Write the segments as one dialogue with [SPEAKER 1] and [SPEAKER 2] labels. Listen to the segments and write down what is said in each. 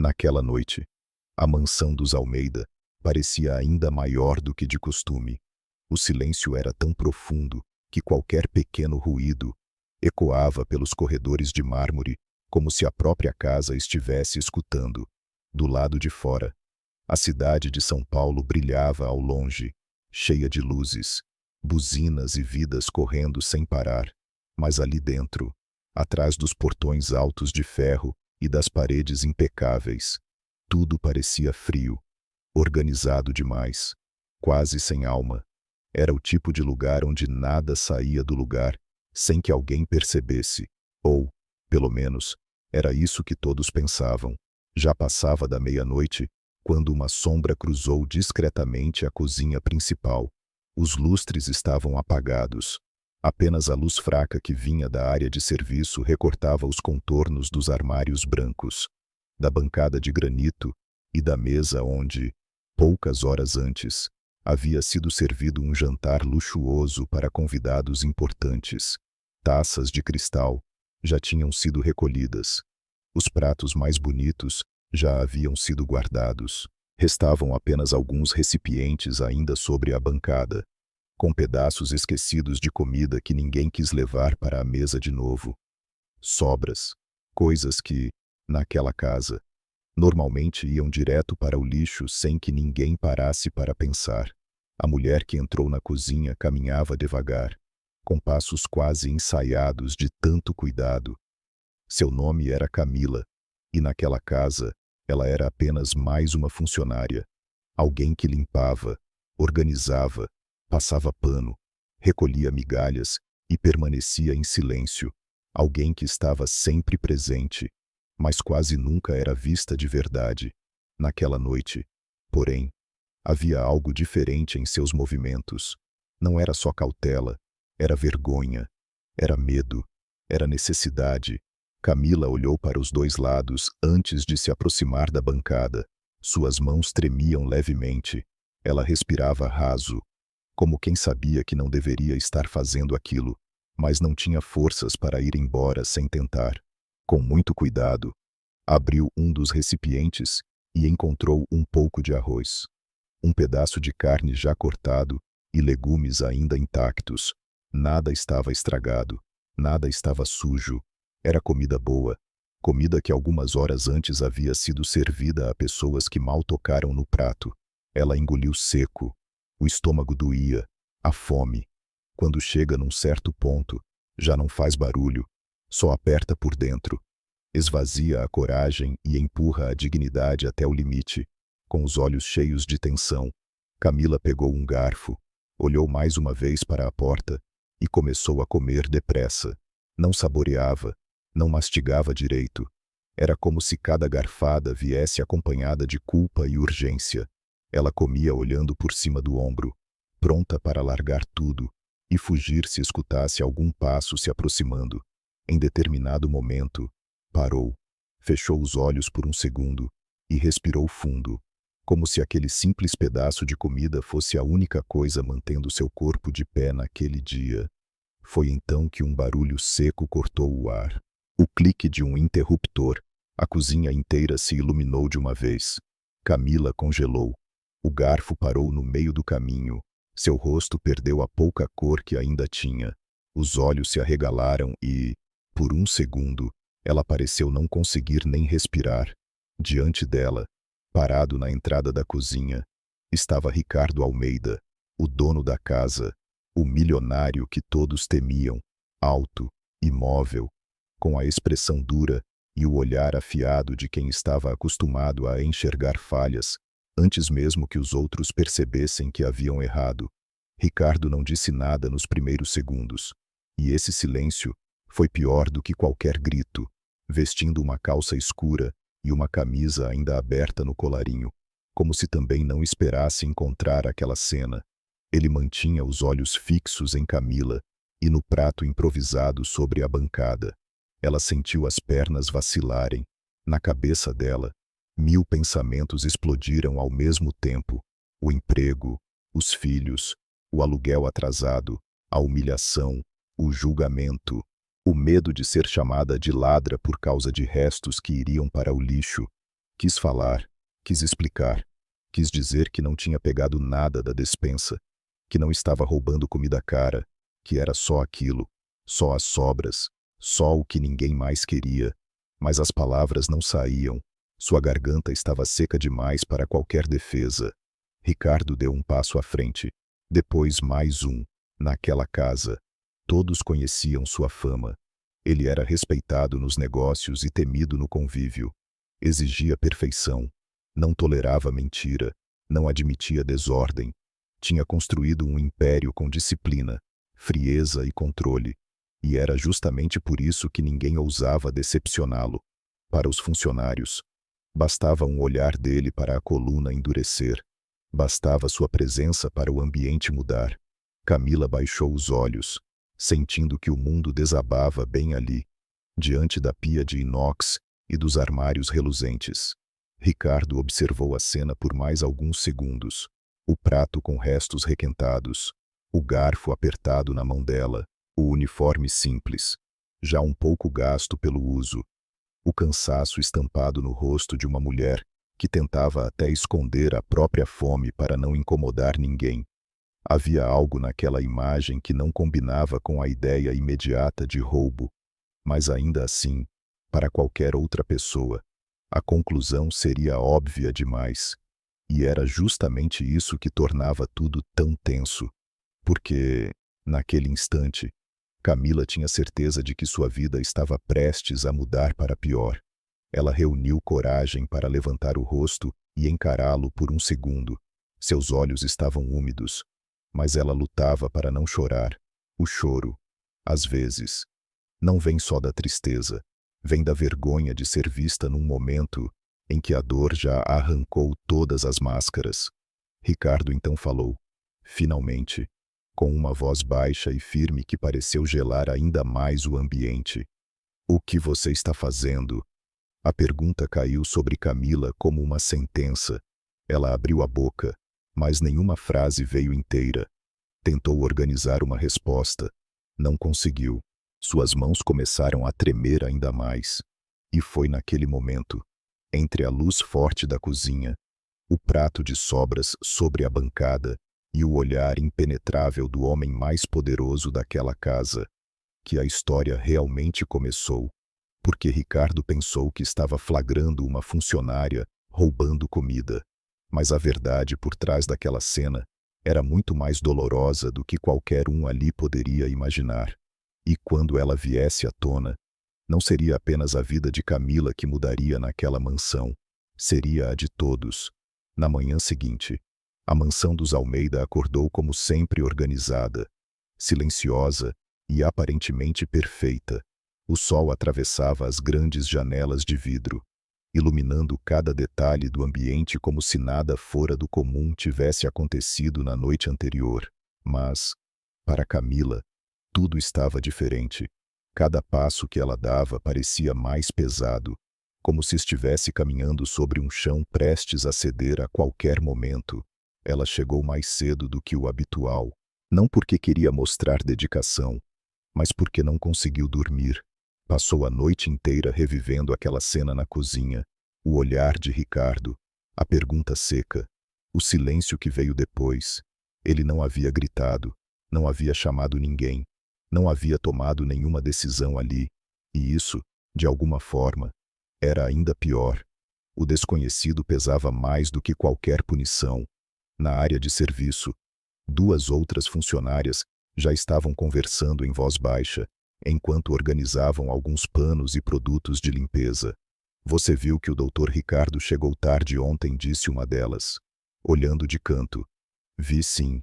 [SPEAKER 1] Naquela noite, a mansão dos Almeida parecia ainda maior do que de costume. O silêncio era tão profundo que qualquer pequeno ruído ecoava pelos corredores de mármore como se a própria casa estivesse escutando. Do lado de fora, a cidade de São Paulo brilhava ao longe, cheia de luzes, buzinas e vidas correndo sem parar. Mas ali dentro, atrás dos portões altos de ferro e das paredes impecáveis, tudo parecia frio, organizado demais, quase sem alma. Era o tipo de lugar onde nada saía do lugar sem que alguém percebesse, ou, pelo menos, era isso que todos pensavam. Já passava da meia-noite, quando uma sombra cruzou discretamente a cozinha principal. Os lustres estavam apagados. Apenas a luz fraca que vinha da área de serviço recortava os contornos dos armários brancos, da bancada de granito e da mesa onde, poucas horas antes, havia sido servido um jantar luxuoso para convidados importantes. Taças de cristal já tinham sido recolhidas. Os pratos mais bonitos já haviam sido guardados. Restavam apenas alguns recipientes ainda sobre a bancada, com pedaços esquecidos de comida que ninguém quis levar para a mesa de novo. Sobras, coisas que, naquela casa, normalmente iam direto para o lixo sem que ninguém parasse para pensar. A mulher que entrou na cozinha caminhava devagar, com passos quase ensaiados de tanto cuidado. Seu nome era Camila, e naquela casa ela era apenas mais uma funcionária. Alguém que limpava, organizava, passava pano, recolhia migalhas e permanecia em silêncio. Alguém que estava sempre presente, mas quase nunca era vista de verdade. Naquela noite, porém, havia algo diferente em seus movimentos. Não era só cautela, era vergonha, era medo, era necessidade. Camila olhou para os dois lados antes de se aproximar da bancada. Suas mãos tremiam levemente. Ela respirava raso, como quem sabia que não deveria estar fazendo aquilo, mas não tinha forças para ir embora sem tentar. Com muito cuidado, abriu um dos recipientes e encontrou um pouco de arroz, um pedaço de carne já cortado e legumes ainda intactos. Nada estava estragado, nada estava sujo. Era comida boa, comida que algumas horas antes havia sido servida a pessoas que mal tocaram no prato. Ela engoliu seco. O estômago doía, a fome. Quando chega num certo ponto, já não faz barulho, só aperta por dentro. Esvazia a coragem e empurra a dignidade até o limite. Com os olhos cheios de tensão, Camila pegou um garfo, olhou mais uma vez para a porta e começou a comer depressa. Não saboreava, não mastigava direito. Era como se cada garfada viesse acompanhada de culpa e urgência. Ela comia olhando por cima do ombro, pronta para largar tudo e fugir se escutasse algum passo se aproximando. Em determinado momento, parou, fechou os olhos por um segundo e respirou fundo, como se aquele simples pedaço de comida fosse a única coisa mantendo seu corpo de pé naquele dia. Foi então que um barulho seco cortou o ar. O clique de um interruptor. A cozinha inteira se iluminou de uma vez. Camila congelou. O garfo parou no meio do caminho. Seu rosto perdeu a pouca cor que ainda tinha. Os olhos se arregalaram e, por um segundo, ela pareceu não conseguir nem respirar. Diante dela, parado na entrada da cozinha, estava Ricardo Almeida, o dono da casa, o milionário que todos temiam, alto, imóvel, com a expressão dura e o olhar afiado de quem estava acostumado a enxergar falhas, antes mesmo que os outros percebessem que haviam errado. Ricardo não disse nada nos primeiros segundos, e esse silêncio foi pior do que qualquer grito, vestindo uma calça escura e uma camisa ainda aberta no colarinho, como se também não esperasse encontrar aquela cena. Ele mantinha os olhos fixos em Camila e no prato improvisado sobre a bancada. Ela sentiu as pernas vacilarem. Na cabeça dela, 1000 pensamentos explodiram ao mesmo tempo. O emprego, os filhos, o aluguel atrasado, a humilhação, o julgamento, o medo de ser chamada de ladra por causa de restos que iriam para o lixo. Quis falar, quis explicar, quis dizer que não tinha pegado nada da despensa, que não estava roubando comida cara, que era só aquilo, só as sobras, só o que ninguém mais queria, mas as palavras não saíam, sua garganta estava seca demais para qualquer defesa. Ricardo deu um passo à frente, depois mais um, naquela casa. Todos conheciam sua fama. Ele era respeitado nos negócios e temido no convívio. Exigia perfeição. Não tolerava mentira. Não admitia desordem. Tinha construído um império com disciplina, frieza e controle. E era justamente por isso que ninguém ousava decepcioná-lo. Para os funcionários, bastava um olhar dele para a coluna endurecer. Bastava sua presença para o ambiente mudar. Camila baixou os olhos, sentindo que o mundo desabava bem ali, diante da pia de inox e dos armários reluzentes. Ricardo observou a cena por mais alguns segundos. O prato com restos requentados, o garfo apertado na mão dela, o uniforme simples, já um pouco gasto pelo uso, o cansaço estampado no rosto de uma mulher que tentava até esconder a própria fome para não incomodar ninguém. Havia algo naquela imagem que não combinava com a ideia imediata de roubo, mas ainda assim, para qualquer outra pessoa, a conclusão seria óbvia demais. E era justamente isso que tornava tudo tão tenso, porque, naquele instante, Camila tinha certeza de que sua vida estava prestes a mudar para pior. Ela reuniu coragem para levantar o rosto e encará-lo por um segundo. Seus olhos estavam úmidos, mas ela lutava para não chorar. O choro, às vezes, não vem só da tristeza, vem da vergonha de ser vista num momento em que a dor já arrancou todas as máscaras. Ricardo então falou, finalmente, com uma voz baixa e firme que pareceu gelar ainda mais o ambiente. O que você está fazendo? A pergunta caiu sobre Camila como uma sentença. Ela abriu a boca, mas nenhuma frase veio inteira. Tentou organizar uma resposta. Não conseguiu. Suas mãos começaram a tremer ainda mais. E foi naquele momento, entre a luz forte da cozinha, o prato de sobras sobre a bancada e o olhar impenetrável do homem mais poderoso daquela casa, que a história realmente começou, porque Ricardo pensou que estava flagrando uma funcionária roubando comida. Mas a verdade por trás daquela cena era muito mais dolorosa do que qualquer um ali poderia imaginar. E quando ela viesse à tona, não seria apenas a vida de Camila que mudaria naquela mansão, seria a de todos. Na manhã seguinte, a mansão dos Almeida acordou como sempre organizada, silenciosa e aparentemente perfeita. O sol atravessava as grandes janelas de vidro, iluminando cada detalhe do ambiente como se nada fora do comum tivesse acontecido na noite anterior. Mas, para Camila, tudo estava diferente. Cada passo que ela dava parecia mais pesado, como se estivesse caminhando sobre um chão prestes a ceder a qualquer momento. Ela chegou mais cedo do que o habitual, não porque queria mostrar dedicação, mas porque não conseguiu dormir. Passou a noite inteira revivendo aquela cena na cozinha, o olhar de Ricardo, a pergunta seca, o silêncio que veio depois. Ele não havia gritado, não havia chamado ninguém, não havia tomado nenhuma decisão ali, e isso, de alguma forma, era ainda pior. O desconhecido pesava mais do que qualquer punição. Na área de serviço, duas outras funcionárias já estavam conversando em voz baixa, enquanto organizavam alguns panos e produtos de limpeza. Você viu que o Dr. Ricardo chegou tarde ontem, disse uma delas, olhando de canto. Vi sim.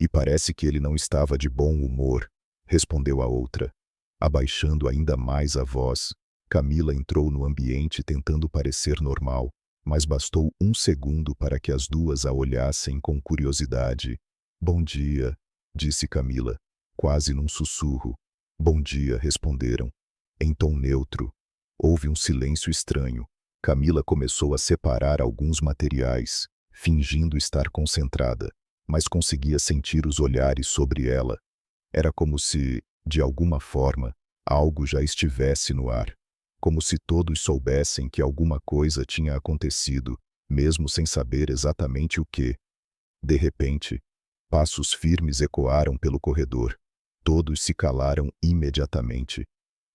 [SPEAKER 1] E parece que ele não estava de bom humor, respondeu a outra. Abaixando ainda mais a voz, Camila entrou no ambiente tentando parecer normal, mas bastou um segundo para que as duas a olhassem com curiosidade. Bom dia, disse Camila, quase num sussurro. Bom dia, responderam, em tom neutro. Houve um silêncio estranho. Camila começou a separar alguns materiais, fingindo estar concentrada, mas conseguia sentir os olhares sobre ela. Era como se, de alguma forma, algo já estivesse no ar. como se todos soubessem que alguma coisa tinha acontecido, mesmo sem saber exatamente o que. De repente, passos firmes ecoaram pelo corredor. Todos se calaram imediatamente.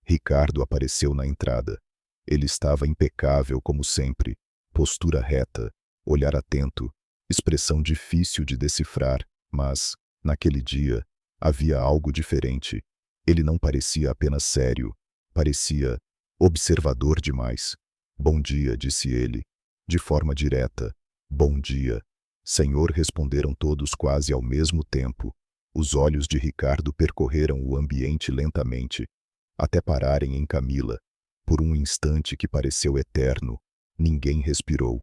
[SPEAKER 1] Ricardo apareceu na entrada. Ele estava impecável como sempre, postura reta, olhar atento, expressão difícil de decifrar, mas, naquele dia, havia algo diferente. Ele não parecia apenas sério, parecia observador demais. Bom dia, disse ele, de forma direta. Bom dia, senhor, responderam todos quase ao mesmo tempo. Os olhos de Ricardo percorreram o ambiente lentamente, até pararem em Camila. Por um instante que pareceu eterno, ninguém respirou.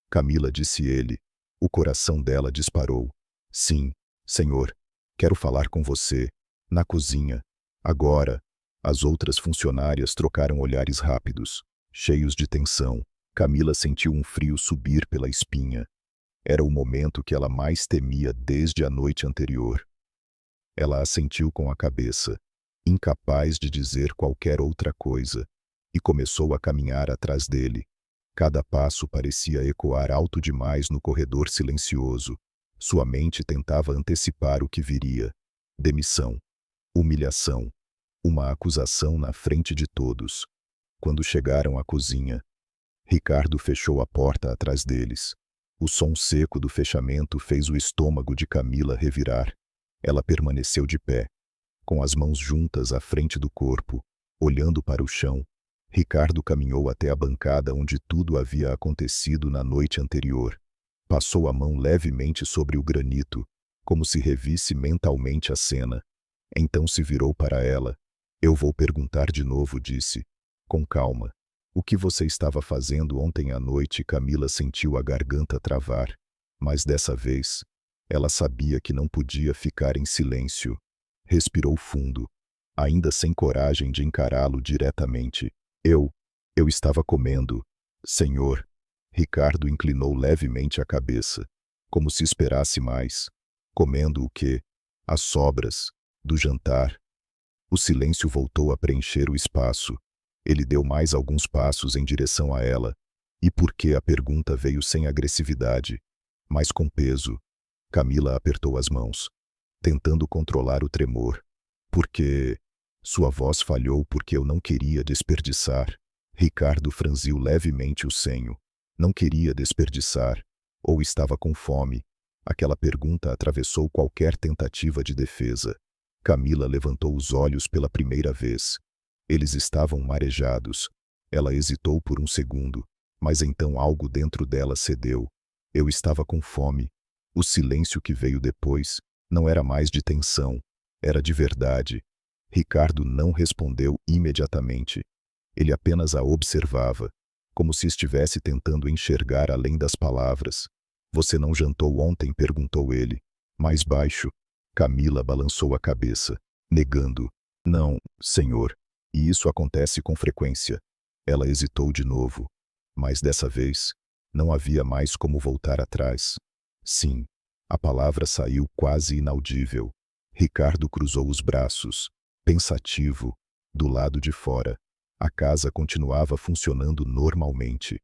[SPEAKER 1] Camila, disse ele. O coração dela disparou. Sim, senhor. Quero falar com você. Na cozinha. Agora. As outras funcionárias trocaram olhares rápidos, cheios de tensão. Camila sentiu um frio subir pela espinha. Era o momento que ela mais temia desde a noite anterior. Ela assentiu com a cabeça, incapaz de dizer qualquer outra coisa, e começou a caminhar atrás dele. Cada passo parecia ecoar alto demais no corredor silencioso. Sua mente tentava antecipar o que viria. Demissão. Humilhação. Uma acusação na frente de todos. Quando chegaram à cozinha, Ricardo fechou a porta atrás deles. O som seco do fechamento fez o estômago de Camila revirar. Ela permaneceu de pé, com as mãos juntas à frente do corpo, olhando para o chão. Ricardo caminhou até a bancada onde tudo havia acontecido na noite anterior. Passou a mão levemente sobre o granito, como se revisse mentalmente a cena. Então se virou para ela. Eu vou perguntar de novo, disse. Com calma. O que você estava fazendo ontem à noite? Camila sentiu a garganta travar. Mas dessa vez, ela sabia que não podia ficar em silêncio. Respirou fundo, ainda sem coragem de encará-lo diretamente. Eu estava comendo, senhor. Ricardo inclinou levemente a cabeça, como se esperasse mais. Comendo o quê? As sobras do jantar. O silêncio voltou a preencher o espaço. Ele deu mais alguns passos em direção a ela. E por que a pergunta veio sem agressividade, mas com peso? Camila apertou as mãos, tentando controlar o tremor. Porque sua voz falhou porque eu não queria desperdiçar. Ricardo franziu levemente o senho. Não queria desperdiçar. Ou estava com fome. Aquela pergunta atravessou qualquer tentativa de defesa. Camila levantou os olhos pela primeira vez. Eles estavam marejados. Ela hesitou por um segundo, mas então algo dentro dela cedeu. Eu estava com fome. O silêncio que veio depois não era mais de tensão, era de verdade. Ricardo não respondeu imediatamente. Ele apenas a observava, como se estivesse tentando enxergar além das palavras. Você não jantou ontem? Perguntou ele, mais baixo. Camila balançou a cabeça, negando. Não, senhor. E isso acontece com frequência. Ela hesitou de novo, mas dessa vez, não havia mais como voltar atrás. Sim, a palavra saiu quase inaudível. Ricardo cruzou os braços, pensativo, do lado de fora. A casa continuava funcionando normalmente.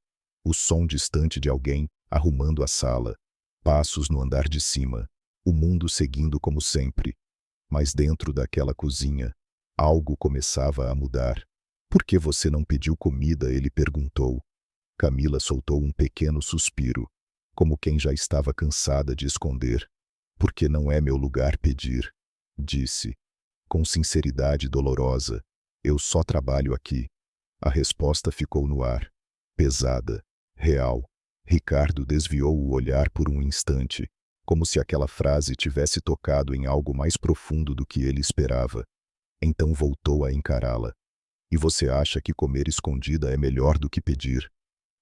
[SPEAKER 1] O som distante de alguém arrumando a sala, passos no andar de cima, o mundo seguindo como sempre. Mas dentro daquela cozinha, algo começava a mudar. Por que você não pediu comida? Ele perguntou. Camila soltou um pequeno suspiro, como quem já estava cansada de esconder. Porque não é meu lugar pedir, disse, com sinceridade dolorosa. Eu só trabalho aqui. A resposta ficou no ar, pesada, real. Ricardo desviou o olhar por um instante, como se aquela frase tivesse tocado em algo mais profundo do que ele esperava. Então voltou a encará-la. E você acha que comer escondida é melhor do que pedir?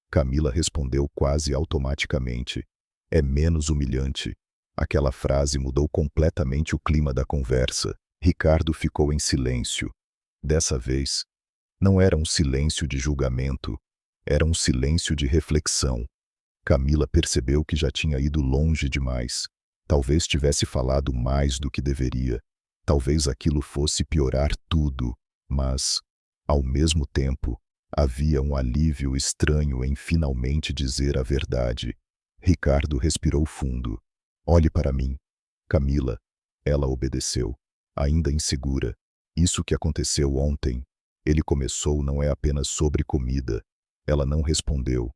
[SPEAKER 1] Camila respondeu quase automaticamente. É menos humilhante. Aquela frase mudou completamente o clima da conversa. Ricardo ficou em silêncio. Dessa vez, não era um silêncio de julgamento, era um silêncio de reflexão. Camila percebeu que já tinha ido longe demais. Talvez tivesse falado mais do que deveria. Talvez aquilo fosse piorar tudo, mas, ao mesmo tempo, Havia um alívio estranho em finalmente dizer a verdade. Ricardo respirou fundo. Olhe para mim. Camila. Ela obedeceu, ainda insegura. Isso que aconteceu ontem. Ele começou não é apenas sobre comida. Ela não respondeu.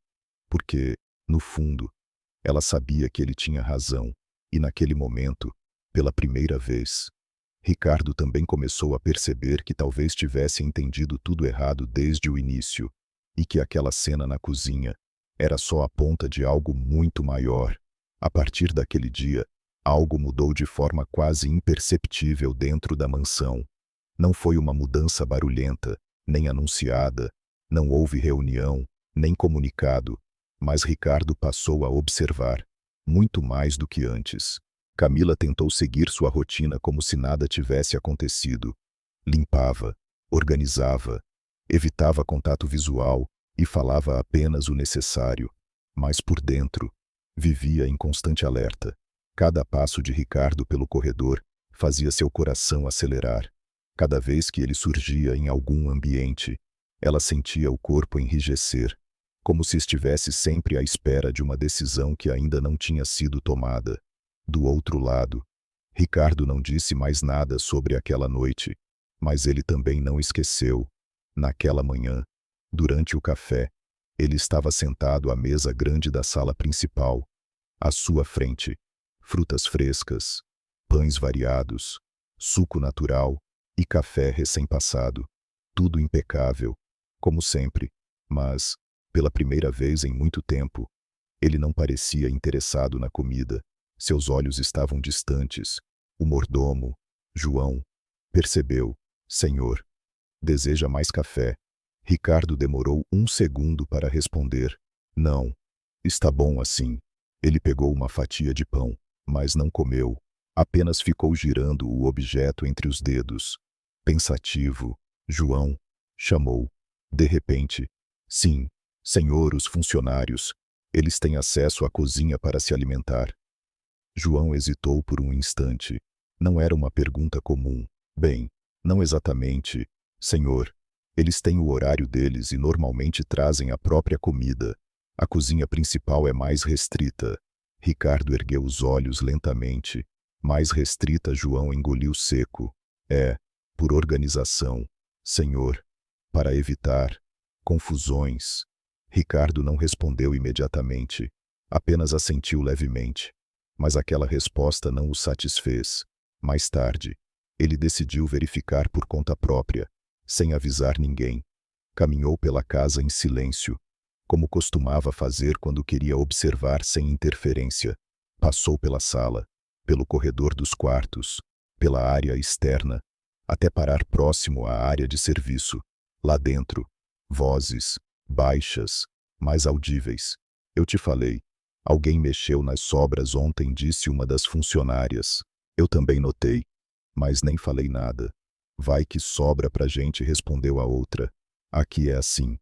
[SPEAKER 1] Porque, no fundo, ela sabia que ele tinha razão. E naquele momento, pela primeira vez, Ricardo também começou a perceber que talvez tivesse entendido tudo errado desde o início, e que aquela cena na cozinha era só a ponta de algo muito maior. A partir daquele dia, algo mudou de forma quase imperceptível dentro da mansão. Não foi uma mudança barulhenta, nem anunciada, não houve reunião, nem comunicado, mas Ricardo passou a observar, muito mais do que antes. Camila tentou seguir sua rotina como se nada tivesse acontecido. Limpava, organizava, evitava contato visual e falava apenas o necessário. Mas por dentro, vivia em constante alerta. Cada passo de Ricardo pelo corredor fazia seu coração acelerar. Cada vez que ele surgia em algum ambiente, ela sentia o corpo enrijecer, como se estivesse sempre à espera de uma decisão que ainda não tinha sido tomada. Do outro lado, Ricardo não disse mais nada sobre aquela noite, mas ele também não esqueceu. Naquela manhã, durante o café, ele estava sentado à mesa grande da sala principal. À sua frente, frutas frescas, pães variados, suco natural e café recém-passado. Tudo impecável, como sempre, mas, pela primeira vez em muito tempo, ele não parecia interessado na comida. Seus olhos estavam distantes. O mordomo, João, percebeu. Senhor, deseja mais café? Ricardo demorou um segundo para responder. Não, está bom assim. Ele pegou uma fatia de pão, mas não comeu. Apenas ficou girando o objeto entre os dedos. Pensativo, João chamou. De repente, sim, senhor, os funcionários. Eles têm acesso à cozinha para se alimentar. João hesitou por um instante. Não era uma pergunta comum. Bem, não exatamente, senhor. Eles têm o horário deles e normalmente trazem a própria comida. A cozinha principal é mais restrita. Ricardo ergueu os olhos lentamente. Mais restrita, João engoliu seco. É, por organização, senhor. Para evitar confusões. Ricardo não respondeu imediatamente. Apenas assentiu levemente. Mas aquela resposta não o satisfez. Mais tarde, ele decidiu verificar por conta própria, sem avisar ninguém. Caminhou pela casa em silêncio, como costumava fazer quando queria observar sem interferência. Passou pela sala, pelo corredor dos quartos, pela área externa, até parar próximo à área de serviço. Lá dentro, vozes, baixas, mas audíveis. Eu te falei. Alguém mexeu nas sobras ontem, disse uma das funcionárias. Eu também notei, mas nem falei nada. Vai que sobra pra gente, respondeu a outra. Aqui é assim.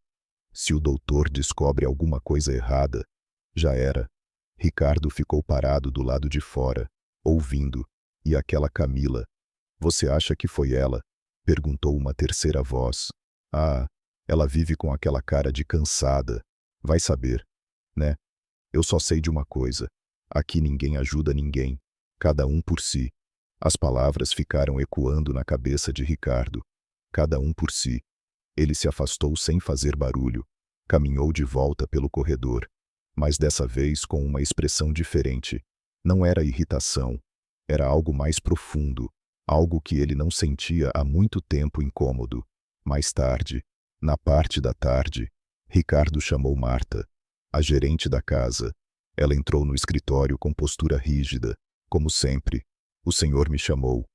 [SPEAKER 1] Se o doutor descobre alguma coisa errada, já era. Ricardo ficou parado do lado de fora, ouvindo. E aquela Camila? Você acha que foi ela? Perguntou uma terceira voz. Ah, ela vive com aquela cara de cansada. Vai saber, né? Eu só sei de uma coisa. Aqui ninguém ajuda ninguém. Cada um por si. As palavras ficaram ecoando na cabeça de Ricardo. Cada um por si. Ele se afastou sem fazer barulho. Caminhou de volta pelo corredor. Mas dessa vez com uma expressão diferente. Não era irritação. Era algo mais profundo. Algo que ele não sentia há muito tempo, incômodo. Mais tarde, na parte da tarde, Ricardo chamou Marta, a gerente da casa. Ela entrou no escritório com postura rígida, como sempre. O senhor me chamou.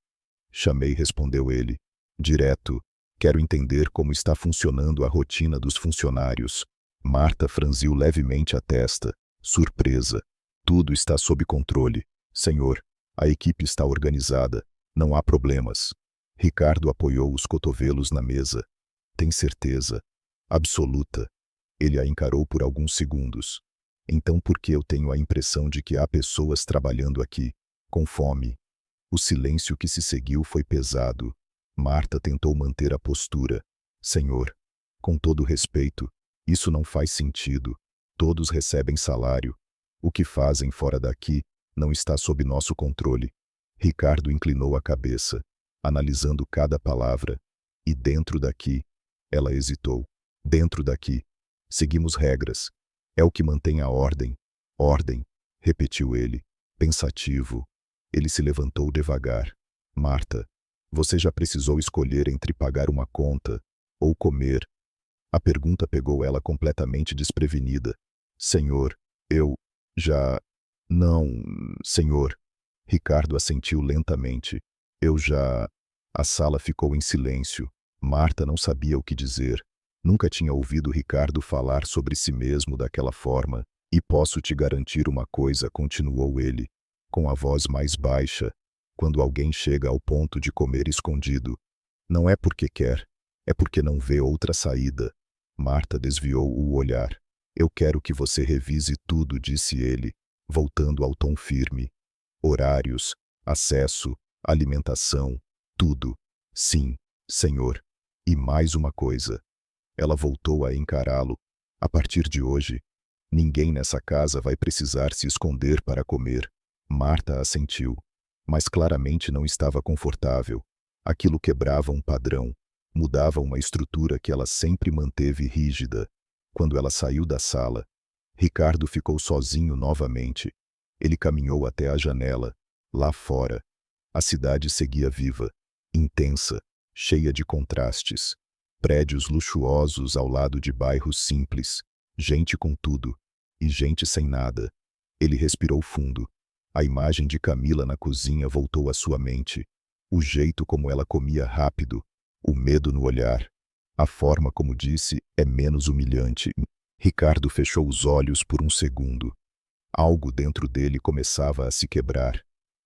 [SPEAKER 1] Chamei, respondeu ele. Direto. Quero entender como está funcionando a rotina dos funcionários. Marta franziu levemente a testa, surpresa. Tudo está sob controle, senhor. A equipe está organizada. Não há problemas. Ricardo apoiou os cotovelos na mesa. Tem certeza? Absoluta. Ele a encarou por alguns segundos. Então por que eu tenho a impressão de que há pessoas trabalhando aqui, com fome? O silêncio que se seguiu foi pesado. Marta tentou manter a postura. Senhor, Com todo respeito, isso não faz sentido. Todos recebem salário. O que fazem fora daqui não está sob nosso controle. Ricardo inclinou a cabeça, analisando cada palavra. E dentro daqui, ela hesitou. Dentro daqui, seguimos regras. É o que mantém a ordem. Ordem, repetiu ele, pensativo. Ele se levantou devagar. Marta, você já precisou escolher entre pagar uma conta ou comer? A pergunta pegou ela completamente desprevenida. Senhor, eu já... Não, senhor. Ricardo assentiu lentamente. Eu já... A sala ficou em silêncio. Marta não sabia o que dizer. Nunca tinha ouvido Ricardo falar sobre si mesmo daquela forma. E posso te garantir uma coisa, continuou ele, com a voz mais baixa, quando alguém chega ao ponto de comer escondido. Não é porque quer, é porque não vê outra saída. Marta desviou o olhar. Eu quero que você revise tudo, disse ele, voltando ao tom firme. Horários, acesso, alimentação, tudo. Sim, senhor. E mais uma coisa. Ela voltou a encará-lo. A partir de hoje, ninguém nessa casa vai precisar se esconder para comer. Marta assentiu, mas claramente não estava confortável. Aquilo quebrava um padrão, mudava uma estrutura que ela sempre manteve rígida. Quando ela saiu da sala, Ricardo ficou sozinho novamente. Ele caminhou até a janela. Lá fora, a cidade seguia viva, intensa, cheia de contrastes. Prédios luxuosos ao lado de bairros simples, gente com tudo e gente sem nada. Ele respirou fundo. A imagem de Camila na cozinha voltou à sua mente. O jeito como ela comia rápido, o medo no olhar. A forma como disse é menos humilhante. Ricardo fechou os olhos por um segundo. Algo dentro dele começava a se quebrar,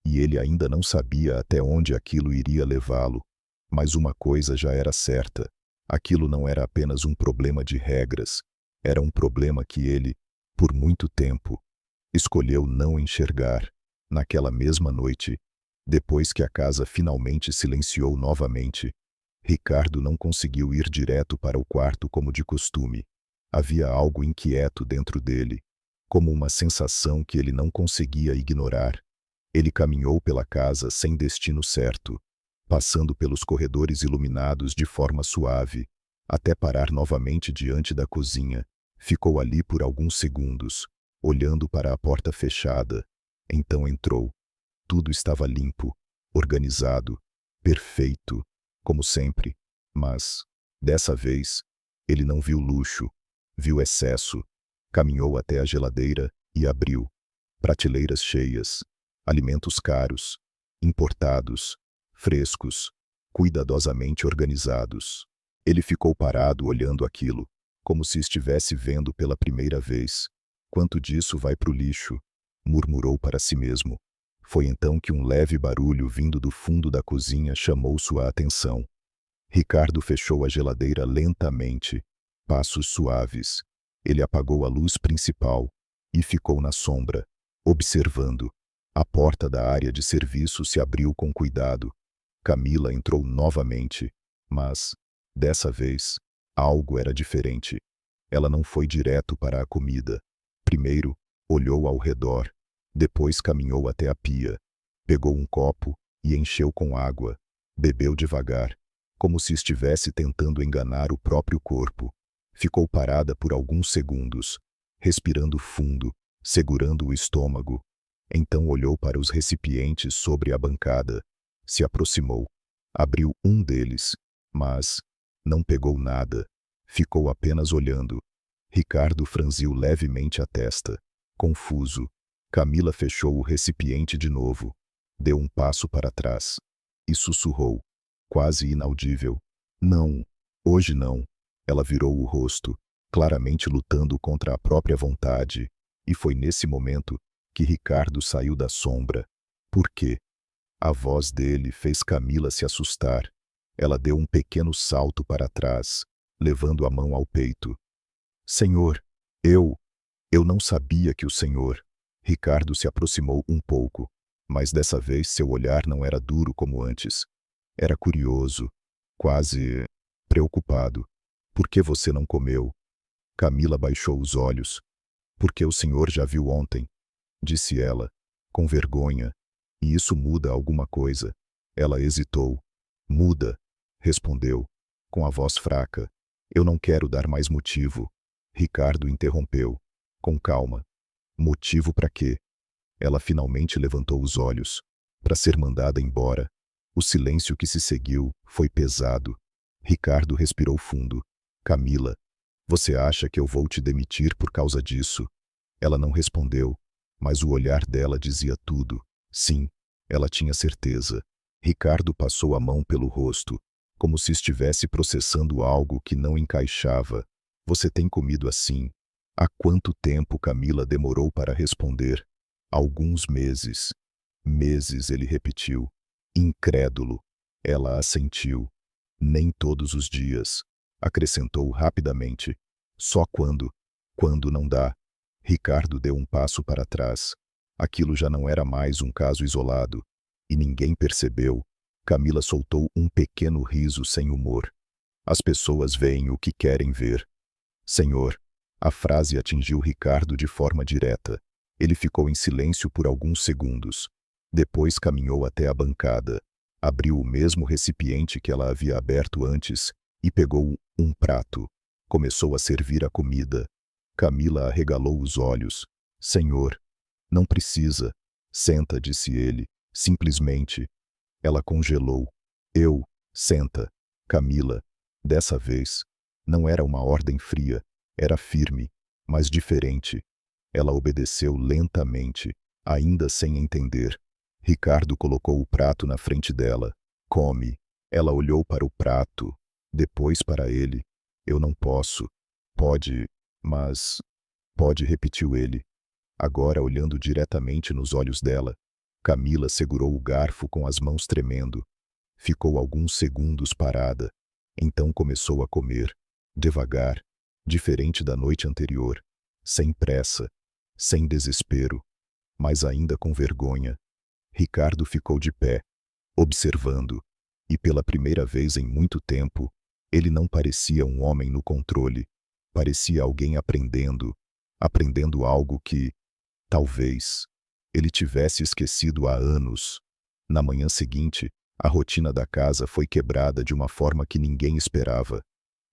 [SPEAKER 1] e ele ainda não sabia até onde aquilo iria levá-lo. Mas uma coisa já era certa. Aquilo não era apenas um problema de regras, era um problema que ele, por muito tempo, escolheu não enxergar. Naquela mesma noite, depois que a casa finalmente silenciou novamente, Ricardo não conseguiu ir direto para o quarto como de costume. Havia algo inquieto dentro dele, como uma sensação que ele não conseguia ignorar. Ele caminhou pela casa sem destino certo, passando pelos corredores iluminados de forma suave, até parar novamente diante da cozinha. Ficou ali por alguns segundos, olhando para a porta fechada. Então entrou. Tudo estava limpo, organizado, perfeito, como sempre. Mas, dessa vez, ele não viu luxo, viu excesso. Caminhou até a geladeira e abriu. Prateleiras cheias, alimentos caros, importados, frescos, cuidadosamente organizados. Ele ficou parado olhando aquilo, como se estivesse vendo pela primeira vez. Quanto disso vai pro lixo? Murmurou para si mesmo. Foi então que um leve barulho vindo do fundo da cozinha chamou sua atenção. Ricardo fechou a geladeira lentamente, passos suaves. Ele apagou a luz principal e ficou na sombra, observando. A porta da área de serviço se abriu com cuidado. Camila entrou novamente, mas, dessa vez, algo era diferente. Ela não foi direto para a comida. Primeiro, olhou ao redor. Depois caminhou até a pia. Pegou um copo e encheu com água. Bebeu devagar, como se estivesse tentando enganar o próprio corpo. Ficou parada por alguns segundos, respirando fundo, segurando o estômago. Então olhou para os recipientes sobre a bancada. Se aproximou. Abriu um deles, mas não pegou nada. Ficou apenas olhando. Ricardo franziu levemente a testa. Confuso, Camila fechou o recipiente de novo. Deu um passo para trás e sussurrou, quase inaudível. Não, hoje não. Ela virou o rosto, claramente lutando contra a própria vontade, e foi nesse momento que Ricardo saiu da sombra. Por quê? A voz dele fez Camila se assustar. Ela deu um pequeno salto para trás, levando a mão ao peito. Senhor, eu não sabia que o senhor... Ricardo se aproximou um pouco, mas dessa vez seu olhar não era duro como antes. Era curioso, quase preocupado. Por que você não comeu? Camila baixou os olhos. Porque o senhor já viu ontem, disse ela, com vergonha. E isso muda alguma coisa. Ela hesitou. Muda, respondeu, com a voz fraca. Eu não quero dar mais motivo. Ricardo interrompeu, com calma. Motivo para quê? Ela finalmente levantou os olhos. Para ser mandada embora. O silêncio que se seguiu foi pesado. Ricardo respirou fundo. Camila, você acha que eu vou te demitir por causa disso? Ela não respondeu, mas o olhar dela dizia tudo. Sim, ela tinha certeza. Ricardo passou a mão pelo rosto, como se estivesse processando algo que não encaixava. Você tem comido assim? Há quanto tempo Camila demorou para responder? Alguns meses. Meses, ele repetiu. Incrédulo. Ela assentiu. Nem todos os dias. Acrescentou rapidamente. Só quando? Quando não dá. Ricardo deu um passo para trás. Aquilo já não era mais um caso isolado. E ninguém percebeu. Camila soltou um pequeno riso sem humor. As pessoas veem o que querem ver. Senhor, a frase atingiu Ricardo de forma direta. Ele ficou em silêncio por alguns segundos. Depois caminhou até a bancada. Abriu o mesmo recipiente que ela havia aberto antes e pegou um prato. Começou a servir a comida. Camila arregalou os olhos. Senhor, não precisa. Senta, disse ele, simplesmente. Ela congelou. Senta. Camila, dessa vez, não era uma ordem fria, era firme, mas diferente. Ela obedeceu lentamente, ainda sem entender. Ricardo colocou o prato na frente dela. Come. Ela olhou para o prato, depois para ele. Eu não posso. Pode, mas... Pode, repetiu ele. Agora olhando diretamente nos olhos dela. Camila segurou o garfo com as mãos tremendo. Ficou alguns segundos parada. Então começou a comer. Devagar. Diferente da noite anterior. Sem pressa. Sem desespero. Mas ainda com vergonha. Ricardo ficou de pé, observando. E pela primeira vez em muito tempo, ele não parecia um homem no controle. Parecia alguém aprendendo. Aprendendo algo que, talvez, ele tivesse esquecido há anos. Na manhã seguinte, a rotina da casa foi quebrada de uma forma que ninguém esperava.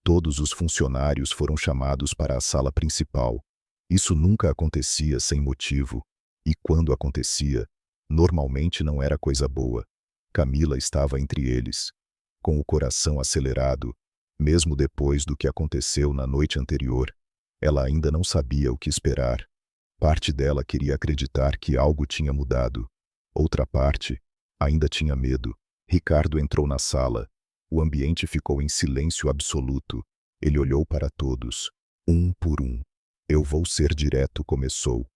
[SPEAKER 1] Todos os funcionários foram chamados para a sala principal. Isso nunca acontecia sem motivo. E quando acontecia, normalmente não era coisa boa. Camila estava entre eles, com o coração acelerado, mesmo depois do que aconteceu na noite anterior. Ela ainda não sabia o que esperar. Parte dela queria acreditar que algo tinha mudado. Outra parte ainda tinha medo. Ricardo entrou na sala. O ambiente ficou em silêncio absoluto. Ele olhou para todos, um por um. Eu vou ser direto, começou.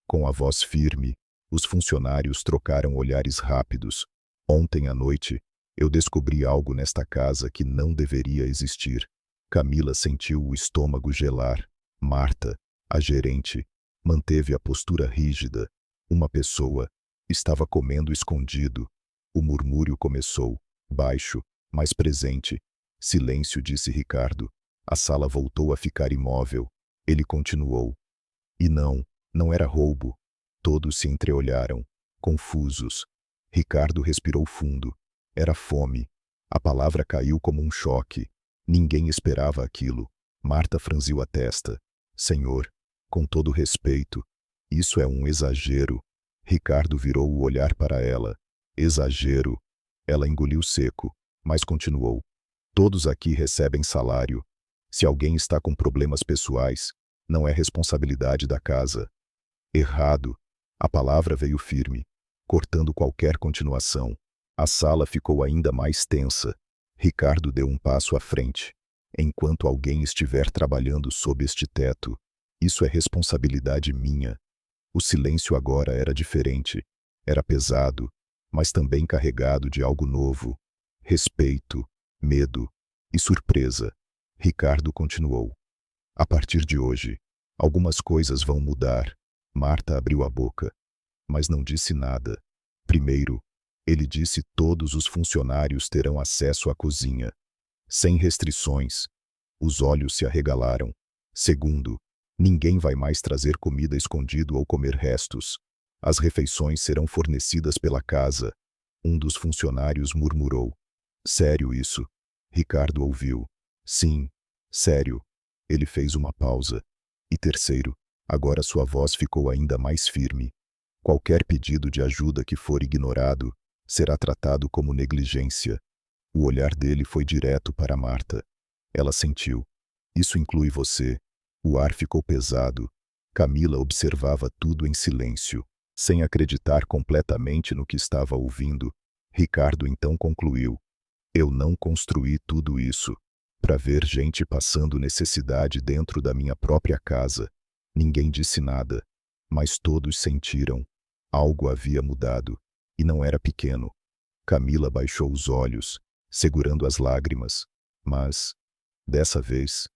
[SPEAKER 1] Com a voz firme, os funcionários trocaram olhares rápidos. Ontem à noite, eu descobri algo nesta casa que não deveria existir. Camila sentiu o estômago gelar. Marta, a gerente, manteve a postura rígida. Uma pessoa estava comendo escondido. O murmúrio começou, baixo, mas presente. Silêncio, disse Ricardo. A sala voltou a ficar imóvel. Ele continuou. E não era roubo. Todos se entreolharam, confusos. Ricardo respirou fundo. Era fome. A palavra caiu como um choque. Ninguém esperava aquilo. Marta franziu a testa. Senhor, com todo respeito, isso é um exagero. Ricardo virou o olhar para ela. Exagero. Ela engoliu seco, mas continuou. Todos aqui recebem salário. Se alguém está com problemas pessoais, não é responsabilidade da casa. Errado. A palavra veio firme, cortando qualquer continuação. A sala ficou ainda mais tensa. Ricardo deu um passo à frente. Enquanto alguém estiver trabalhando sob este teto, isso é responsabilidade minha. O silêncio agora era diferente. Era pesado, mas também carregado de algo novo. Respeito, medo e surpresa. Ricardo continuou. A partir de hoje, algumas coisas vão mudar. Marta abriu a boca, mas não disse nada. Primeiro, ele disse: todos os funcionários terão acesso à cozinha. Sem restrições. Os olhos se arregalaram. Segundo, ninguém vai mais trazer comida escondido ou comer restos. As refeições serão fornecidas pela casa. Um dos funcionários murmurou. Sério isso? Ricardo ouviu. Sim, sério. Ele fez uma pausa. E terceiro, agora sua voz ficou ainda mais firme. Qualquer pedido de ajuda que for ignorado será tratado como negligência. O olhar dele foi direto para Marta. Ela sentiu. Isso inclui você. O ar ficou pesado. Camila observava tudo em silêncio, sem acreditar completamente no que estava ouvindo. Ricardo então concluiu. Eu não construí tudo isso para ver gente passando necessidade dentro da minha própria casa. Ninguém disse nada, mas todos sentiram. Algo havia mudado, e não era pequeno. Camila baixou os olhos, segurando as lágrimas, mas, dessa vez,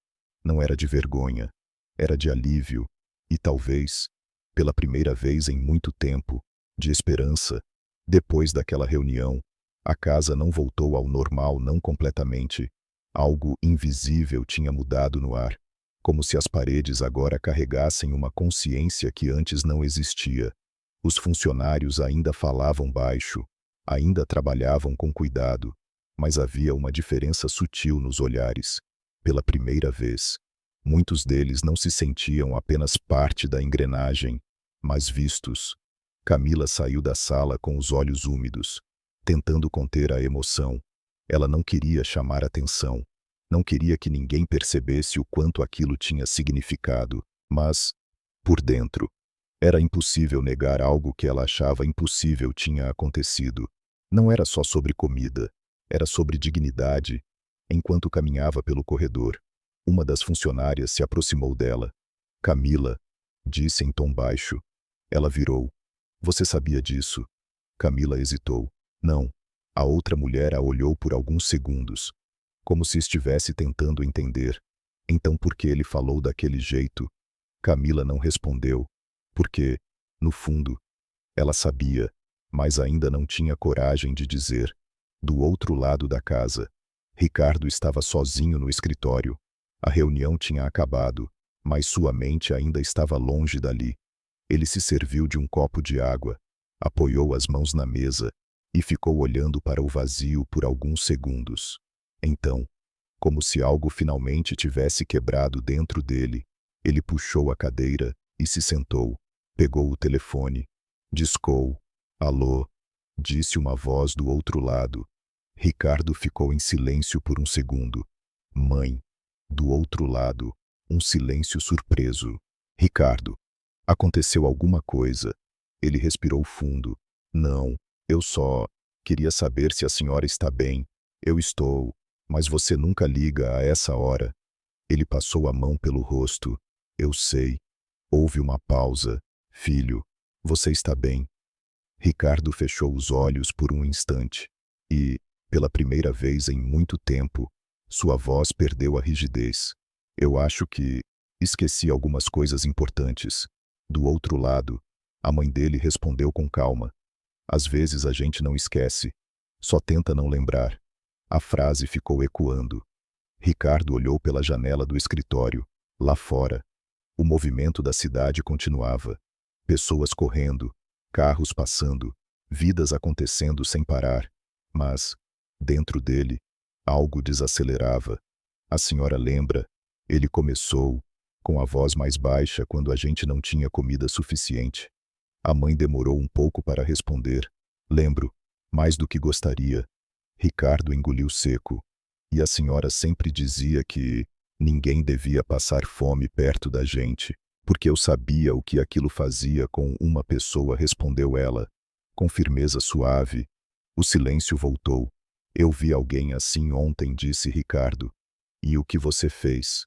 [SPEAKER 1] não era de vergonha, era de alívio, e talvez, pela primeira vez em muito tempo, de esperança. Depois daquela reunião, a casa não voltou ao normal, não completamente. Algo invisível tinha mudado no ar, como se as paredes agora carregassem uma consciência que antes não existia. Os funcionários ainda falavam baixo, ainda trabalhavam com cuidado, mas havia uma diferença sutil nos olhares. Pela primeira vez, muitos deles não se sentiam apenas parte da engrenagem, mas vistos. Camila saiu da sala com os olhos úmidos, tentando conter a emoção. Ela não queria chamar atenção, não queria que ninguém percebesse o quanto aquilo tinha significado, mas, por dentro, era impossível negar algo que ela achava impossível tinha acontecido. Não era só sobre comida, era sobre dignidade. Enquanto caminhava pelo corredor, uma das funcionárias se aproximou dela. Camila, disse em tom baixo. Ela virou. Você sabia disso? Camila hesitou. Não. A outra mulher a olhou por alguns segundos, como se estivesse tentando entender. Então por que ele falou daquele jeito? Camila não respondeu. Porque, no fundo, ela sabia, mas ainda não tinha coragem de dizer. Do outro lado da casa, Ricardo estava sozinho no escritório. A reunião tinha acabado, mas sua mente ainda estava longe dali. Ele se serviu de um copo de água, apoiou as mãos na mesa e ficou olhando para o vazio por alguns segundos. Então, como se algo finalmente tivesse quebrado dentro dele, ele puxou a cadeira e se sentou. Pegou o telefone. Discou. Alô? Disse uma voz do outro lado. Ricardo ficou em silêncio por um segundo. Mãe. Do outro lado, um silêncio surpreso. Ricardo. Aconteceu alguma coisa. Ele respirou fundo. Não, eu só queria saber se a senhora está bem. Eu estou, mas você nunca liga a essa hora. Ele passou a mão pelo rosto. Eu sei. Houve uma pausa. Filho, você está bem? Ricardo fechou os olhos por um instante. E, pela primeira vez em muito tempo, sua voz perdeu a rigidez. Eu acho que esqueci algumas coisas importantes. Do outro lado, a mãe dele respondeu com calma. Às vezes a gente não esquece, só tenta não lembrar. A frase ficou ecoando. Ricardo olhou pela janela do escritório. Lá fora, o movimento da cidade continuava. Pessoas correndo, carros passando, vidas acontecendo sem parar. Mas, dentro dele, algo desacelerava. A senhora lembra? Ele começou, com a voz mais baixa quando a gente não tinha comida suficiente. A mãe demorou um pouco para responder. Lembro, mais do que gostaria. Ricardo engoliu seco. E a senhora sempre dizia que ninguém devia passar fome perto da gente, porque eu sabia o que aquilo fazia com uma pessoa, respondeu ela, com firmeza suave. O silêncio voltou. Eu vi alguém assim ontem, disse Ricardo. E o que você fez?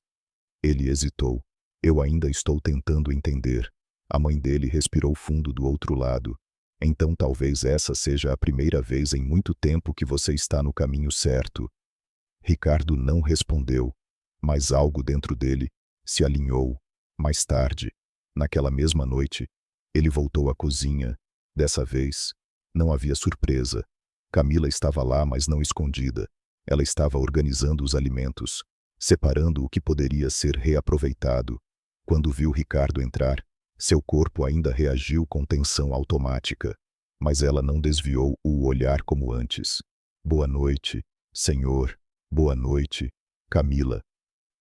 [SPEAKER 1] Ele hesitou. Eu ainda estou tentando entender. A mãe dele respirou fundo do outro lado. Então talvez essa seja a primeira vez em muito tempo que você está no caminho certo. Ricardo não respondeu, mas algo dentro dele se alinhou. Mais tarde, naquela mesma noite, ele voltou à cozinha. Dessa vez, não havia surpresa. Camila estava lá, mas não escondida. Ela estava organizando os alimentos. separando o que poderia ser reaproveitado. Quando viu Ricardo entrar, seu corpo ainda reagiu com tensão automática, mas ela não desviou o olhar como antes. Boa noite, senhor. Boa noite, Camila.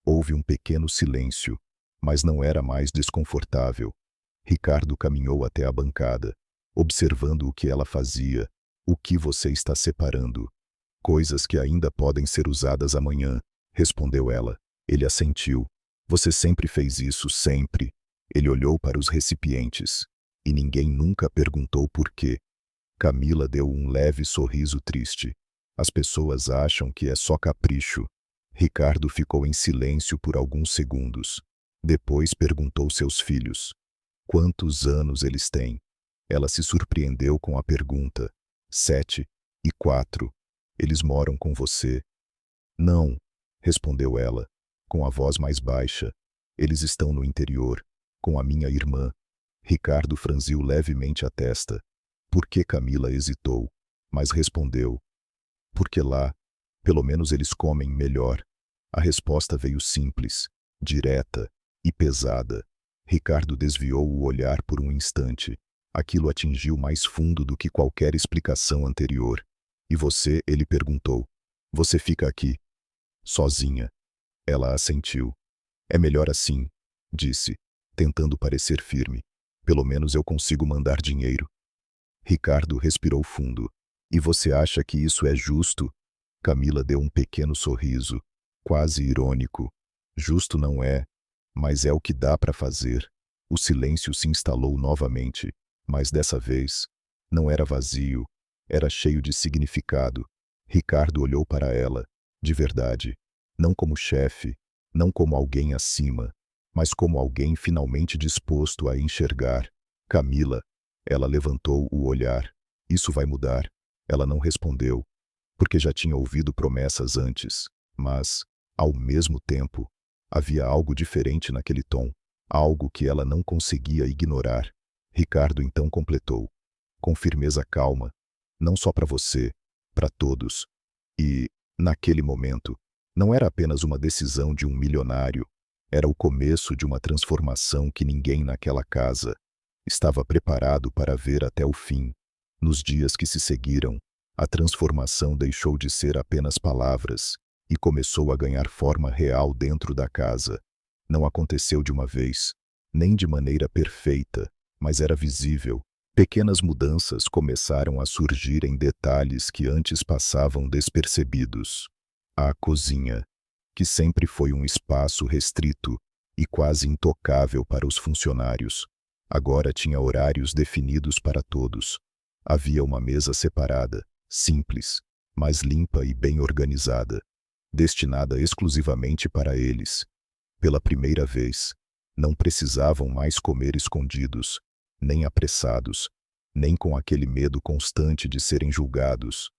[SPEAKER 1] Houve um pequeno silêncio, mas não era mais desconfortável. Ricardo caminhou até a bancada, observando o que ela fazia. O que você está separando? Coisas que ainda podem ser usadas amanhã, respondeu ela. Ele assentiu. Você sempre fez isso, sempre. Ele olhou para os recipientes, e ninguém nunca perguntou por quê. Camila deu um leve sorriso triste. As pessoas acham que é só capricho. Ricardo ficou em silêncio por alguns segundos. Depois perguntou seus filhos. Quantos anos eles têm? Ela se surpreendeu com a pergunta. 7 e 4. Eles moram com você? Não, respondeu ela, com a voz mais baixa. Eles estão no interior, com a minha irmã. Ricardo franziu levemente a testa. Por que Camila hesitou, mas respondeu. Porque lá, pelo menos eles comem melhor. A resposta veio simples, direta e pesada. Ricardo desviou o olhar por um instante. Aquilo atingiu mais fundo do que qualquer explicação anterior. E você, ele perguntou. Você fica aqui, sozinha. Ela assentiu. É melhor assim, disse, tentando parecer firme. Pelo menos eu consigo mandar dinheiro. Ricardo respirou fundo. E você acha que isso é justo? Camila deu um pequeno sorriso, quase irônico. Justo não é, mas é o que dá para fazer. O silêncio se instalou novamente, mas dessa vez não era vazio, era cheio de significado. Ricardo olhou para ela, de verdade, não como chefe, não como alguém acima, mas como alguém finalmente disposto a enxergar. Camila, ela levantou o olhar. Isso vai mudar? Ela não respondeu, porque já tinha ouvido promessas antes, mas, ao mesmo tempo, havia algo diferente naquele tom, algo que ela não conseguia ignorar. Ricardo então completou, com firmeza calma, não só para você, para todos. E, naquele momento, não era apenas uma decisão de um milionário, era o começo de uma transformação que ninguém naquela casa estava preparado para ver até o fim. Nos dias que se seguiram, a transformação deixou de ser apenas palavras e começou a ganhar forma real dentro da casa. Não aconteceu de uma vez, nem de maneira perfeita, mas era visível. Pequenas mudanças começaram a surgir em detalhes que antes passavam despercebidos. A cozinha, que sempre foi um espaço restrito e quase intocável para os funcionários, agora tinha horários definidos para todos. Havia uma mesa separada, simples, mas limpa e bem organizada, destinada exclusivamente para eles. Pela primeira vez, não precisavam mais comer escondidos, nem apressados, nem com aquele medo constante de serem julgados.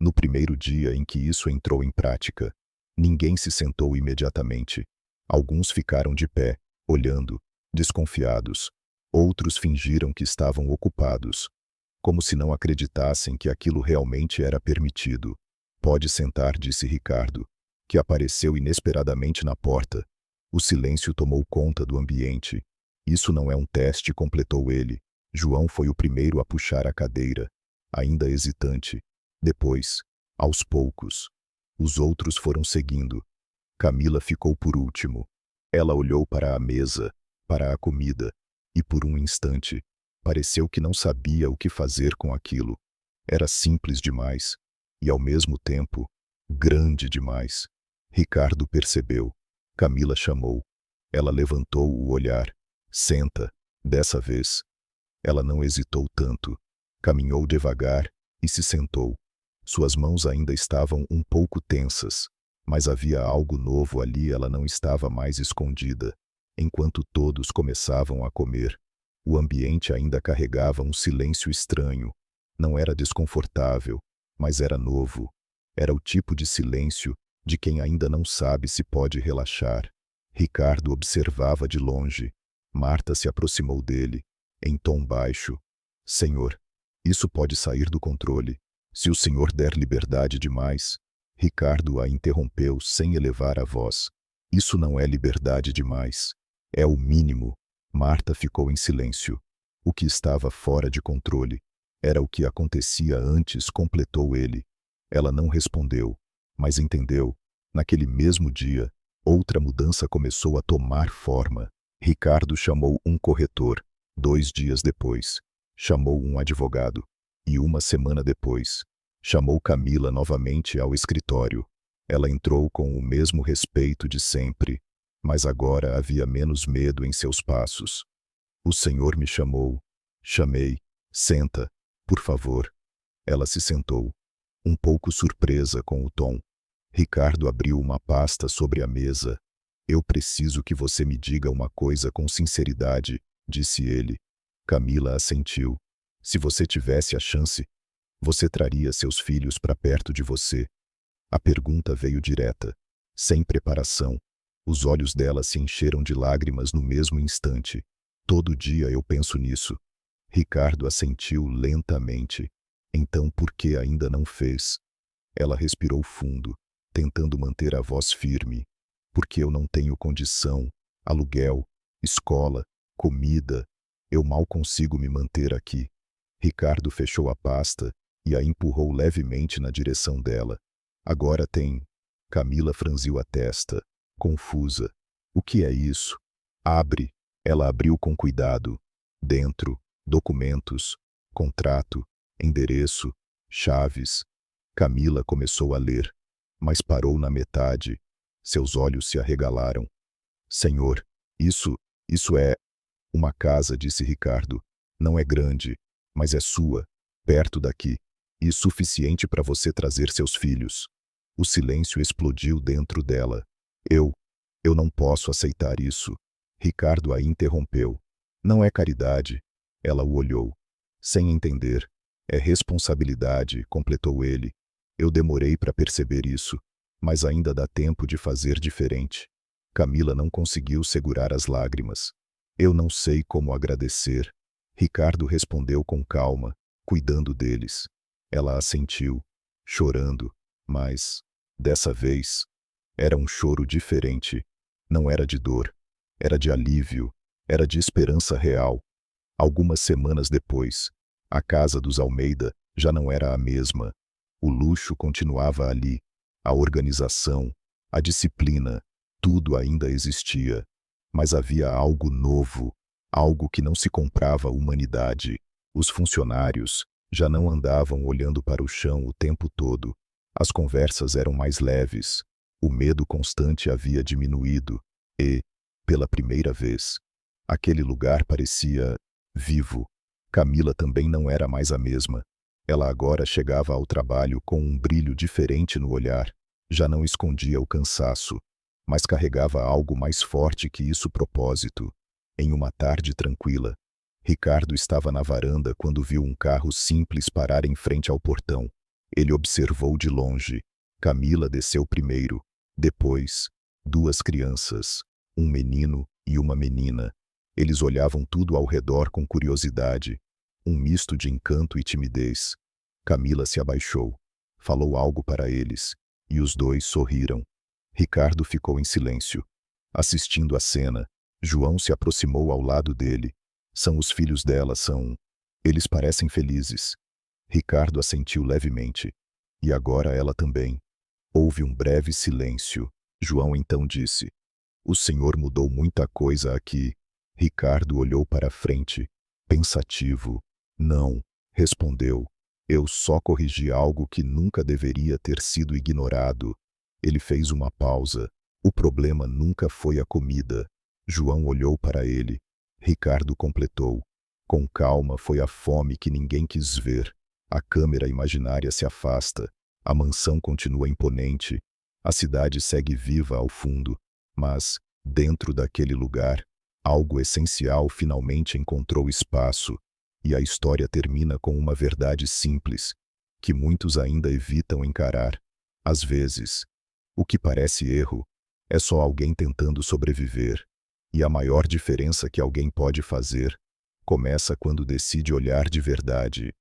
[SPEAKER 1] No primeiro dia em que isso entrou em prática, ninguém se sentou imediatamente. Alguns ficaram de pé, olhando, desconfiados. Outros fingiram que estavam ocupados, como se não acreditassem que aquilo realmente era permitido. Pode sentar, disse Ricardo, que apareceu inesperadamente na porta. O silêncio tomou conta do ambiente. Isso não é um teste, completou ele. João foi o primeiro a puxar a cadeira, ainda hesitante. Depois, aos poucos, os outros foram seguindo. Camila ficou por último. Ela olhou para a mesa, para a comida, e por um instante, pareceu que não sabia o que fazer com aquilo. Era simples demais, e ao mesmo tempo, grande demais. Ricardo percebeu. Camila chamou. Ela levantou o olhar. Senta. Dessa vez, ela não hesitou tanto. Caminhou devagar e se sentou. Suas mãos ainda estavam um pouco tensas, mas havia algo novo ali, ela não estava mais escondida. Enquanto todos começavam a comer, o ambiente ainda carregava um silêncio estranho. Não era desconfortável, mas era novo. Era o tipo de silêncio de quem ainda não sabe se pode relaxar. Ricardo observava de longe. Marta se aproximou dele, em tom baixo. Senhor, isso pode sair do controle. Se o senhor der liberdade demais. Ricardo a interrompeu sem elevar a voz. Isso não é liberdade demais. É o mínimo. Marta ficou em silêncio. O que estava fora de controle era o que acontecia antes, completou ele. Ela não respondeu, mas entendeu. Naquele mesmo dia, outra mudança começou a tomar forma. Ricardo chamou um corretor. 2 dias depois, chamou um advogado. E uma semana depois, chamou Camila novamente ao escritório. Ela entrou com o mesmo respeito de sempre, mas agora havia menos medo em seus passos. O senhor me chamou. Chamei. Senta, por favor. Ela se sentou, um pouco surpresa com o tom. Ricardo abriu uma pasta sobre a mesa. Eu preciso que você me diga uma coisa com sinceridade, disse ele. Camila assentiu. Se você tivesse a chance, você traria seus filhos para perto de você? A pergunta veio direta, sem preparação. Os olhos dela se encheram de lágrimas no mesmo instante. Todo dia eu penso nisso. Ricardo assentiu lentamente. Então por que ainda não fez? Ela respirou fundo, tentando manter a voz firme. Porque eu não tenho condição. Aluguel, escola, comida. Eu mal consigo me manter aqui. Ricardo fechou a pasta e a empurrou levemente na direção dela. Agora tem. Camila franziu a testa, confusa. O que é isso? Abre. Ela abriu com cuidado. Dentro, documentos, contrato, endereço, chaves. Camila começou a ler, mas parou na metade. Seus olhos se arregalaram. Senhor, isso é uma casa, disse Ricardo. Não é grande, mas é sua, perto daqui, e suficiente para você trazer seus filhos. O silêncio explodiu dentro dela. Eu não posso aceitar isso. Ricardo a interrompeu. Não é caridade. Ela o olhou, sem entender. É responsabilidade, completou ele. Eu demorei para perceber isso, mas ainda dá tempo de fazer diferente. Camila não conseguiu segurar as lágrimas. Eu não sei como agradecer. Ricardo respondeu com calma, cuidando deles. Ela assentiu, chorando, mas, dessa vez, era um choro diferente. Não era de dor, era de alívio, era de esperança real. Algumas semanas depois, a casa dos Almeida já não era a mesma. O luxo continuava ali, a organização, a disciplina, tudo ainda existia. Mas havia algo novo, algo que não se comprava humanidade. Os funcionários já não andavam olhando para o chão o tempo todo. As conversas eram mais leves. O medo constante havia diminuído e, pela primeira vez, aquele lugar parecia vivo. Camila também não era mais a mesma. Ela agora chegava ao trabalho com um brilho diferente no olhar. Já não escondia o cansaço, mas carregava algo mais forte que isso, propósito. Em uma tarde tranquila, Ricardo estava na varanda quando viu um carro simples parar em frente ao portão. Ele observou de longe. Camila desceu primeiro. Depois, 2 crianças, um menino e uma menina. Eles olhavam tudo ao redor com curiosidade, um misto de encanto e timidez. Camila se abaixou, falou algo para eles, e os dois sorriram. Ricardo ficou em silêncio. Assistindo a cena, João se aproximou ao lado dele. São os filhos dela, são. Eles parecem felizes. Ricardo assentiu levemente. E agora ela também. Houve um breve silêncio. João então disse: O senhor mudou muita coisa aqui. Ricardo olhou para a frente, pensativo. Não, respondeu. Eu só corrigi algo que nunca deveria ter sido ignorado. Ele fez uma pausa. O problema nunca foi a comida. João olhou para ele. Ricardo completou. Com calma, foi a fome que ninguém quis ver. A câmera imaginária se afasta. A mansão continua imponente. A cidade segue viva ao fundo. Mas, dentro daquele lugar, algo essencial finalmente encontrou espaço. E a história termina com uma verdade simples, que muitos ainda evitam encarar. Às vezes, o que parece erro é só alguém tentando sobreviver. E a maior diferença que alguém pode fazer começa quando decide olhar de verdade.